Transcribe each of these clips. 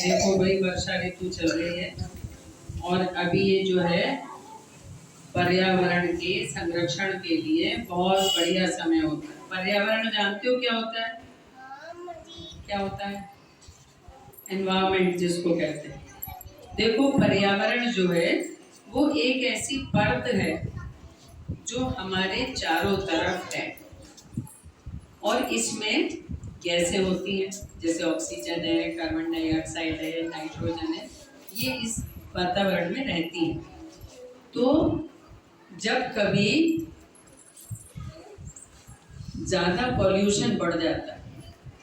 देखो भाई, वर्षा ऋतु चल रही है और अभी ये जो है पर्यावरण के संरक्षण के लिए बहुत बढ़िया समय होता है। पर्यावरण जानते हो क्या होता है? क्या होता है? एनवायरमेंट जिसको कहते हैं। देखो, पर्यावरण जो है वो एक ऐसी परत है जो हमारे चारों तरफ है और इसमें गैसें होती हैं, जैसे ऑक्सीजन है, कार्बन डाइऑक्साइड है, नाइट्रोजन है, ये इस वातावरण में रहती हैं। तो जब कभी ज़्यादा पॉल्यूशन बढ़ जाता है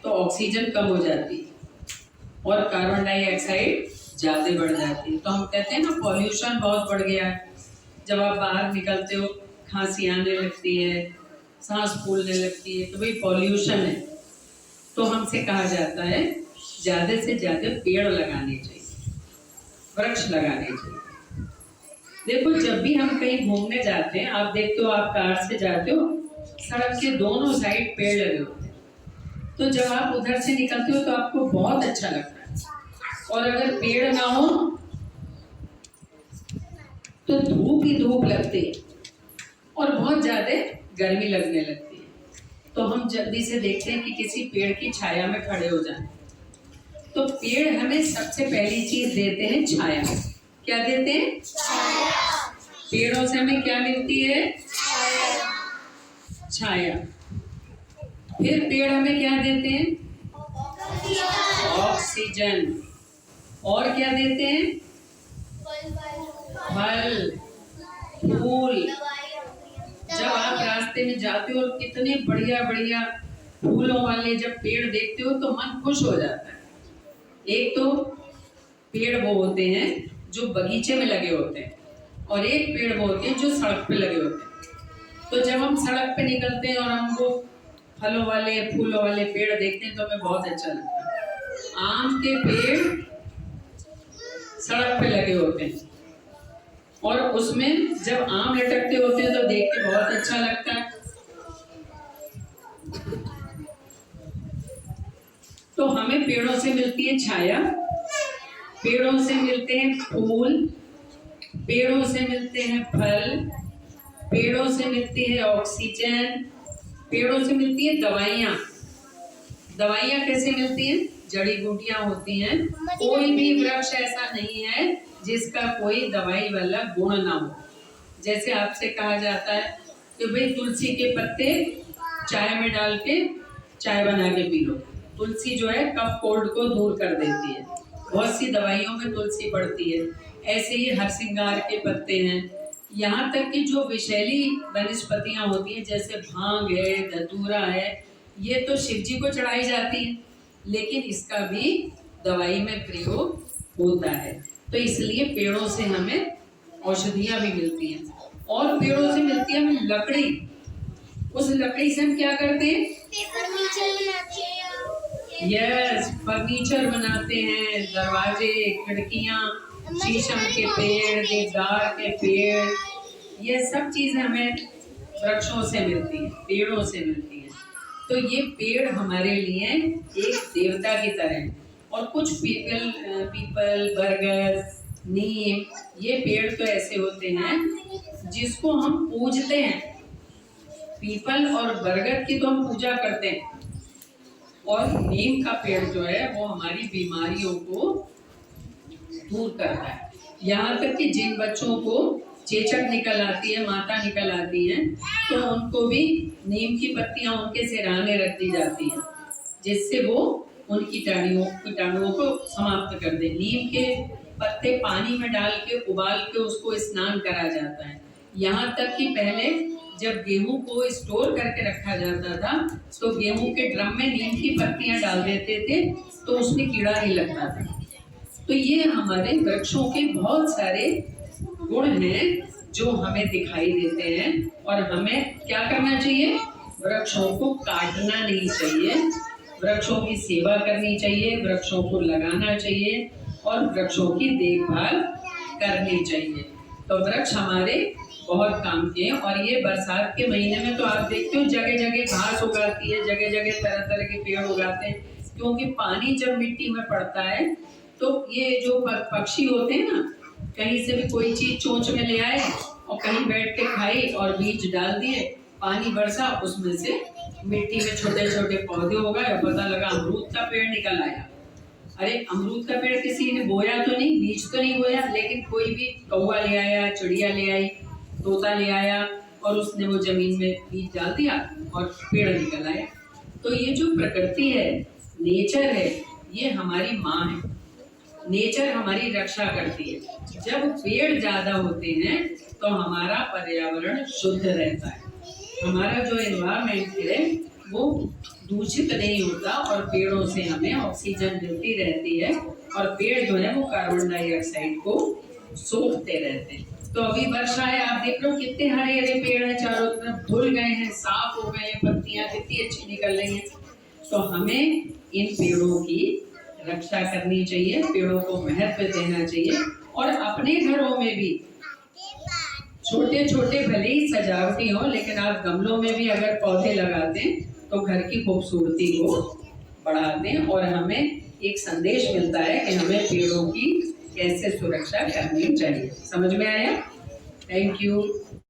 तो ऑक्सीजन कम हो जाती है और कार्बन डाइऑक्साइड ज़्यादा बढ़ जाती है। तो हम कहते हैं ना, पॉल्यूशन बहुत बढ़ गया है। जब आप बाहर निकलते हो, खांसी आने लगती है, सांस फूलने लगती है, तो भाई पॉल्यूशन है। तो हमसे कहा जाता है ज़्यादा से ज़्यादा पेड़ लगाने चाहिए, वृक्ष लगाने चाहिए। देखो, जब भी हम कहीं घूमने जाते हैं, आप देखते हो, आप कार से जाते हो, सड़क के दोनों साइड पेड़ लगे होते हैं। तो जब आप उधर से निकलते हो तो आपको बहुत अच्छा लगता है। और अगर पेड़ ना हो तो धूप ही धूप लगती है और बहुत ज्यादा गर्मी लगने लगती है। तो हम जल्दी से देखते हैं कि किसी पेड़ की छाया में खड़े हो जाएं। तो पेड़ हमें सबसे पहली चीज देते हैं, छाया। क्या देते हैं? छाया। पेड़ों से हमें क्या मिलती है? छाया। फिर पेड़ हमें क्या देते हैं? ऑक्सीजन। और क्या देते हैं? फल, फूल। जब आप रास्ते में जाते हो और कितने बढ़िया बढ़िया फूलों वाले जब पेड़ देखते हो तो मन खुश हो जाता है। एक तो पेड़ वो होते हैं जो बगीचे में लगे होते हैं और एक पेड़ वो होते हैं जो सड़क पे लगे होते हैं। तो जब हम सड़क पे निकलते हैं और हमको फलों वाले, फूलों वाले पेड़ देखते हैं तो हमें बहुत अच्छा लगता है। आम के पेड़ सड़क पे लगे होते हैं और उसमें जब आम लटकते होते हैं तो देख के बहुत अच्छा लगता है। तो हमें पेड़ों से मिलती है छाया, पेड़ों से मिलते हैं फूल, पेड़ों से मिलते हैं फल, पेड़ों से मिलती है ऑक्सीजन, पेड़ों से मिलती है दवाइयाँ। दवाइयाँ कैसे मिलती हैं? जड़ी बूटियां होती हैं। कोई भी वृक्ष ऐसा नहीं है जिसका कोई दवाई वाला गुण ना हो। जैसे आपसे कहा जाता है कि भाई तुलसी के पत्ते चाय में डाल के चाय बना के पी लो। तुलसी जो है कफ कोल्ड को दूर कर देती है। बहुत सी दवाइयों में तुलसी पड़ती है। ऐसे ही हरसिंगार के पत्ते हैं। यहाँ तक कि जो विषैली वनस्पतियां होती हैं, जैसे भांग है, धतूरा है, ये तो शिव जी को चढ़ाई जाती है, लेकिन इसका भी दवाई में प्रयोग होता है। तो इसलिए पेड़ों से हमें औषधियां भी मिलती हैं और पेड़ों से मिलती है हमें लकड़ी। उस लकड़ी से हम क्या करते हैं? फर्नीचर बनाते हैं। यस, फर्नीचर बनाते हैं, दरवाजे, खिड़कियां, शीशम के पेड़, देवदार के पेड़, ये सब चीजें हमें वृक्षों से मिलती हैं, पेड़ों से मिलती हैं। तो ये पेड़ हमारे लिए एक देवता की तरह है। और कुछ पीपल, बरगद, नीम, ये पेड़ तो ऐसे होते हैं जिसको हम पूजते हैं। पीपल और बरगद की तो हम पूजा करते हैं और नीम का पेड़ जो है वो हमारी बीमारियों को दूर करता है। यहाँ तक कि जिन बच्चों को चेचक निकल आती है, माता निकल आती है, तो उनको भी नीम की पत्तियां उनके सिरहाने रख दी जाती हैं, जिससे वो उन कीटाणुओं को समाप्त कर दे। नीम के पत्ते पानी में डाल के उबाल के उसको स्नान करा जाता है। यहाँ तक कि पहले जब गेहूं को स्टोर करके रखा जाता था तो गेहूं के ड्रम में नीम की पत्तियां डाल देते थे तो उसमें कीड़ा नहीं लगता था। तो ये हमारे वृक्षों के बहुत सारे गुण हैं जो हमें दिखाई देते हैं और हमें क्या करना चाहिए? वृक्षों को काटना नहीं चाहिए, वृक्षों की सेवा करनी चाहिए, वृक्षों को लगाना चाहिए और वृक्षों की देखभाल करनी चाहिए। तो वृक्ष हमारे बहुत काम के हैं। और ये बरसात के महीने में तो आप देखते हो जगह जगह घास उगाती है, जगह जगह तरह तरह के पेड़ उगाते हैं, क्योंकि पानी जब मिट्टी में पड़ता है तो ये जो पक्षी होते हैं ना, कहीं से भी कोई चीज चोंच में ले आए और कहीं बैठ के खाई और बीज डाल दिए, पानी बरसा, उसमें से मिट्टी में छोटे छोटे पौधे हो गए और पता लगा अमरूद का पेड़ निकल आया। अरे अमरूद का पेड़ किसी ने बोया तो नहीं, बीज तो नहीं बोया, लेकिन कोई भी कौवा ले आया, चिड़िया ले आई, तोता ले आया और उसने वो जमीन में बीज डाल दिया और पेड़ निकल आया। तो ये जो प्रकृति है, नेचर है, ये हमारी माँ है। नेचर हमारी रक्षा करती है। जब पेड़ ज्यादा होते हैं तो हमारा पर्यावरण शुद्ध रहता है, हमारा जो एनवायरमेंट है वो दूषित नहीं होता और पेड़ों से हमें ऑक्सीजन मिलती रहती है और पेड़ जो है वो कार्बन डाइऑक्साइड को सोखते रहते हैं। तो अभी वर्षा है, आप देख लो कितने हरे हरे पेड़ हैं, चारों तरफ धुल गए हैं, साफ हो गए हैं, पत्तियां कितनी अच्छी निकल रही हैं। तो हमें इन पेड़ों की रक्षा करनी चाहिए, पेड़ों को महत्व देना चाहिए और अपने घरों में भी छोटे छोटे भले ही सजावटी हो, लेकिन आप गमलों में भी अगर पौधे लगाते हैं तो घर की खूबसूरती को बढ़ाते हैं और हमें एक संदेश मिलता है कि हमें पेड़ों की कैसे सुरक्षा करनी चाहिए। समझ में आया? Thank you.